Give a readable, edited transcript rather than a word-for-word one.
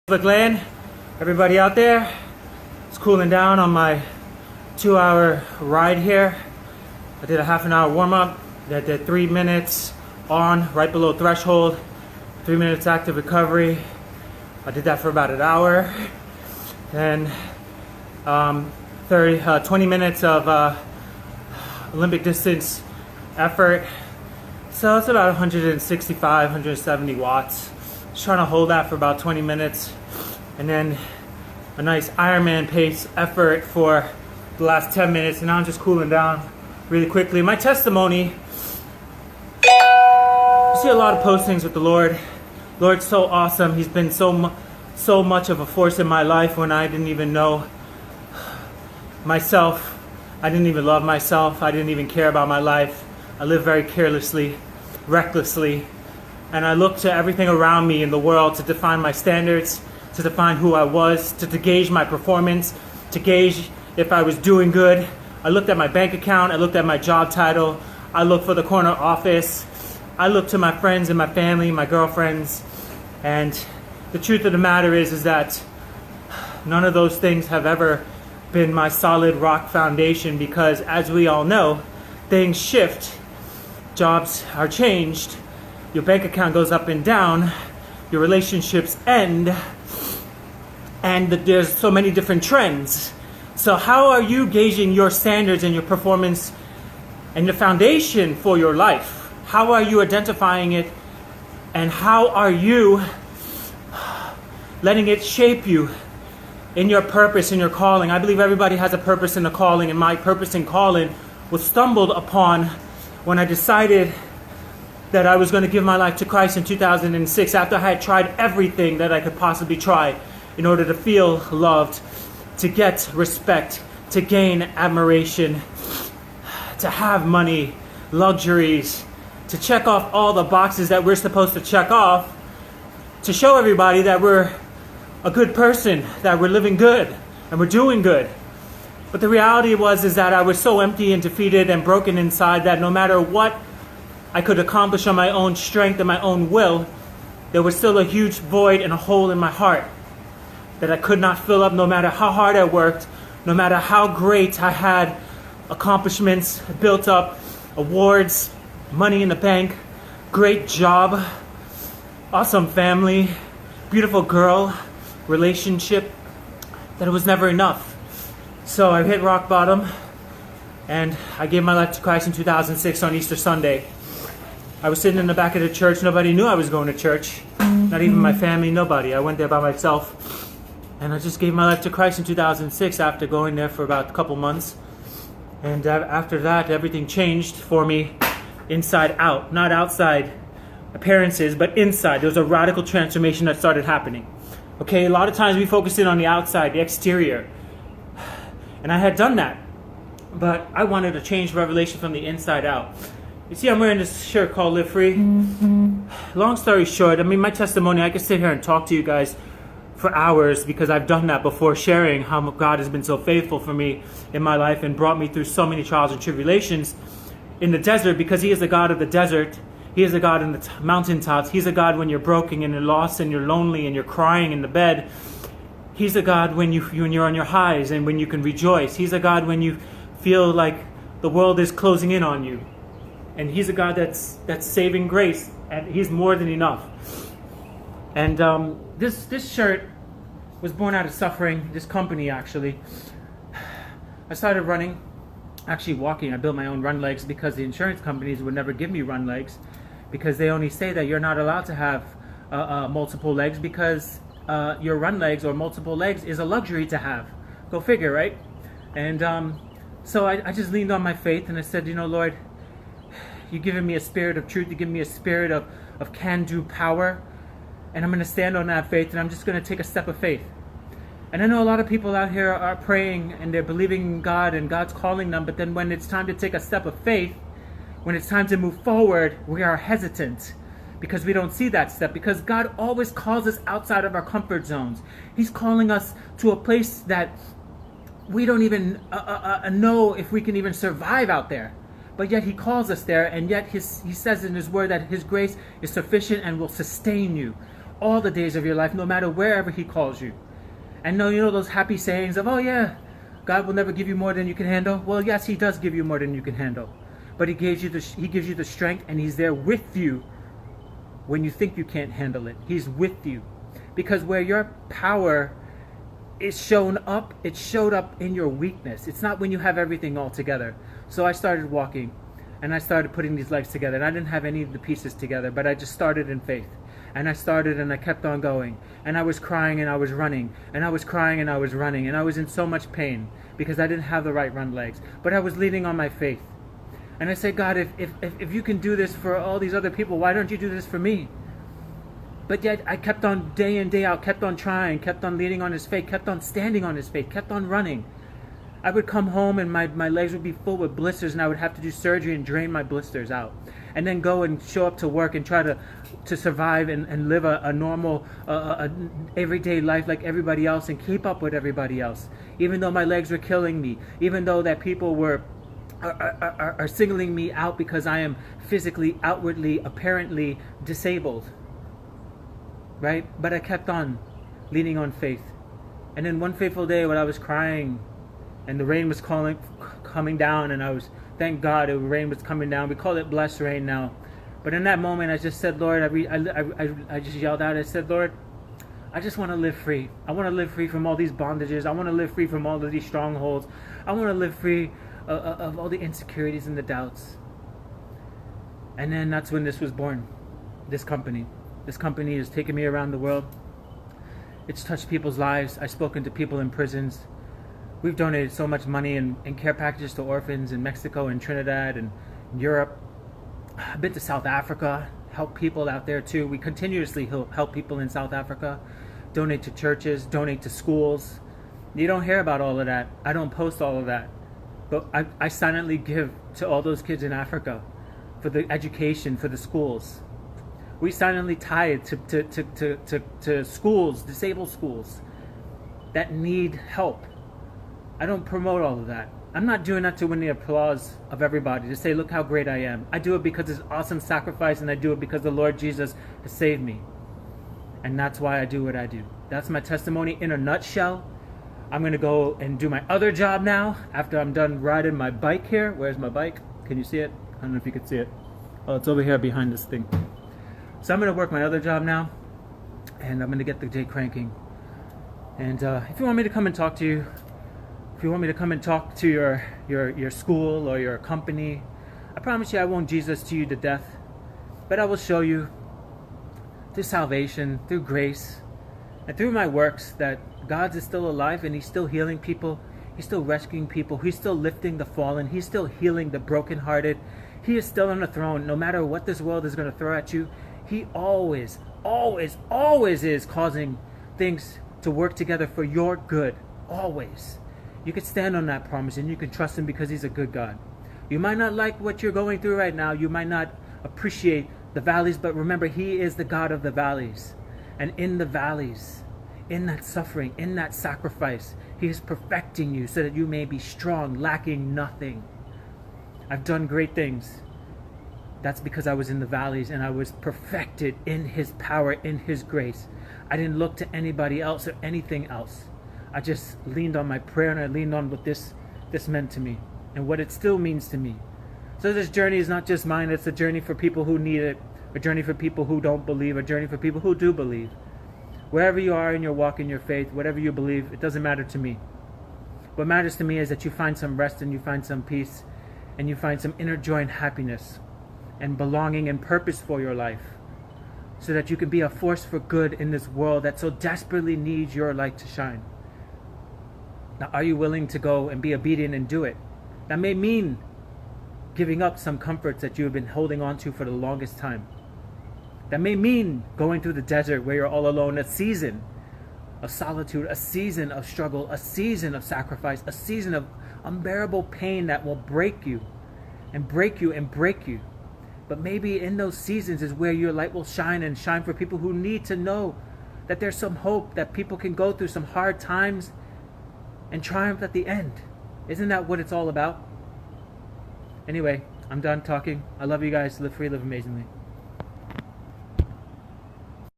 Land, everybody out there, it's cooling down on my 2-hour ride here. I did a half an hour warm-up. I did 3 minutes on, right below threshold, 3 minutes active recovery. I did that for about an hour. Then 20 minutes of Olympic distance effort. So it's about 165, 170 watts. Just trying to hold that for about 20 minutes, and then a nice Ironman pace effort for the last 10 minutes, and now I'm just cooling down really quickly. My testimony, I see a lot of postings with the Lord. Lord's so awesome. He's been so much of a force in my life when I didn't even know myself. I didn't even love myself. I didn't even care about my life. I lived very carelessly, recklessly. And I looked to everything around me in the world to define my standards, to define who I was, to gauge my performance, to gauge if I was doing good. I looked at my bank account, I looked at my job title, I looked for the corner office, I looked to my friends and my family, my girlfriends, and the truth of the matter is that none of those things have ever been my solid rock foundation, because as we all know, things shift, jobs are changed, your bank account goes up and down, your relationships end, and there's so many different trends. So how are you gauging your standards and your performance and the foundation for your life? How are you identifying it, and how are you letting it shape you in your purpose, in your calling? I believe everybody has a purpose and a calling, and my purpose and calling was stumbled upon when I decided that I was going to give my life to Christ in 2006, after I had tried everything that I could possibly try in order to feel loved, to get respect, to gain admiration, to have money, luxuries, to check off all the boxes that we're supposed to check off, to show everybody that we're a good person, that we're living good, and we're doing good. But the reality is that I was so empty and defeated and broken inside that no matter what I could accomplish on my own strength and my own will, there was still a huge void and a hole in my heart that I could not fill up, no matter how hard I worked, no matter how great I had accomplishments built up, awards, money in the bank, great job, awesome family, beautiful girl, relationship, that it was never enough. So I hit rock bottom, and I gave my life to Christ in 2006 on Easter Sunday. I was sitting in the back of the church. Nobody knew I was going to church. Not even my family, nobody. I went there by myself. And I just gave my life to Christ in 2006 after going there for about a couple months. And after that, everything changed for me inside out. Not outside appearances, but inside. There was a radical transformation that started happening. Okay, a lot of times we focus in on the outside, the exterior. And I had done that. But I wanted a change revelation from the inside out. You see, I'm wearing this shirt called Live Free. Long story short, I mean, my testimony, I could sit here and talk to you guys for hours, because I've done that before, sharing how God has been so faithful for me in my life and brought me through so many trials and tribulations in the desert, because He is the God of the desert. He is a God in the mountaintops. He's a God when you're broken and you're lost and you're lonely and you're crying in the bed. He's a God when you're on your highs and when you can rejoice. He's a God when you feel like the world is closing in on you. And He's a God that's saving grace, and He's more than enough. And this shirt was born out of suffering. This company, actually, I started running, actually walking. I built my own run legs because the insurance companies would never give me run legs, because they only say that you're not allowed to have multiple legs, because your run legs or multiple legs is a luxury to have. Go figure, right? And so I just leaned on my faith, and I said, Lord, You've given me a spirit of truth. You've given me a spirit of can-do power. And I'm going to stand on that faith, and I'm just going to take a step of faith. And I know a lot of people out here are praying, and they're believing in God, and God's calling them. But then when it's time to take a step of faith, when it's time to move forward, we are hesitant, because we don't see that step. Because God always calls us outside of our comfort zones. He's calling us to a place that we don't even know if we can even survive out there. But yet He calls us there, and yet He says in His word that His grace is sufficient and will sustain you. all the days of your life, no matter wherever he calls you. And no, you know those happy sayings of, oh yeah, God will never give you more than you can handle. Well, yes, he does give you more than you can handle. But he gives you the strength, and he's there with you when you think you can't handle it. He's with you. Because where your power is shown up, it showed up in your weakness. It's not when you have everything all together. So I started walking, and I started putting these legs together. And I didn't have any of the pieces together, but I just started in faith. And I started and I kept on going. And I was crying and I was running. And I was crying and I was running. And I was in so much pain because I didn't have the right run legs. But I was leaning on my faith. And I said, God, if you can do this for all these other people, why don't you do this for me? But yet I kept on day in, day out, kept on trying, kept on leaning on his faith, kept on standing on his faith, kept on running. I would come home and my legs would be full with blisters, and I would have to do surgery and drain my blisters out. And then go and show up to work and try to survive and live a normal, everyday life like everybody else and keep up with everybody else. Even though my legs were killing me, even though that people are singling me out because I am physically, outwardly, apparently disabled. Right? But I kept on leaning on faith. And then one fateful day when I was crying and the rain was coming down, and I was, thank God, the rain was coming down. We call it blessed rain now. But in that moment, I just said, Lord, I just yelled out, I said, Lord, I just want to live free. I want to live free from all these bondages. I want to live free from all of these strongholds. I want to live free of all the insecurities and the doubts. And then that's when this was born, this company. This company has taken me around the world. It's touched people's lives. I've spoken to people in prisons. We've donated so much money and care packages to orphans in Mexico and Trinidad and Europe. I've been to South Africa, help people out there too. We continuously help people in South Africa, donate to churches, donate to schools. You don't hear about all of that. I don't post all of that. But I silently give to all those kids in Africa for the education, for the schools. We silently tithe to schools, disabled schools that need help. I don't promote all of that. I'm not doing that to win the applause of everybody, to say, look how great I am. I do it because it's awesome sacrifice, and I do it because the Lord Jesus has saved me. And that's why I do what I do. That's my testimony in a nutshell. I'm going to go and do my other job now after I'm done riding my bike here. Where's my bike? Can you see it? I don't know if you can see it. Oh, it's over here behind this thing. So I'm going to work my other job now, and I'm going to get the day cranking. And if you want me to come and talk to you, if you want me to come and talk to your school or your company, I promise you I won't Jesus to you to death, but I will show you through salvation, through grace, and through my works that God is still alive and he's still healing people. He's still rescuing people. He's still lifting the fallen. He's still healing the brokenhearted. He is still on the throne. No matter what this world is going to throw at you, he always, always, always is causing things to work together for your good. Always. You can stand on that promise and you can trust him because he's a good God. You might not like what you're going through right now. You might not appreciate the valleys, but remember, he is the God of the valleys. And in the valleys, in that suffering, in that sacrifice, he is perfecting you so that you may be strong, lacking nothing. I've done great things. That's because I was in the valleys and I was perfected in his power, in his grace. I didn't look to anybody else or anything else. I just leaned on my prayer and I leaned on what this meant to me and what it still means to me. So this journey is not just mine, it's a journey for people who need it, a journey for people who don't believe, a journey for people who do believe. Wherever you are in your walk, in your faith, whatever you believe, it doesn't matter to me. What matters to me is that you find some rest and you find some peace and you find some inner joy and happiness and belonging and purpose for your life, so that you can be a force for good in this world that so desperately needs your light to shine. Now, are you willing to go and be obedient and do it? That may mean giving up some comforts that you have been holding on to for the longest time. That may mean going through the desert where you're all alone, a season of solitude, a season of struggle, a season of sacrifice, a season of unbearable pain that will break you and break you and break you. But maybe in those seasons is where your light will shine, and shine for people who need to know that there's some hope, that people can go through some hard times and triumph at the end. Isn't that what it's all about? Anyway, I'm done talking. I love you guys. Live free, live amazingly.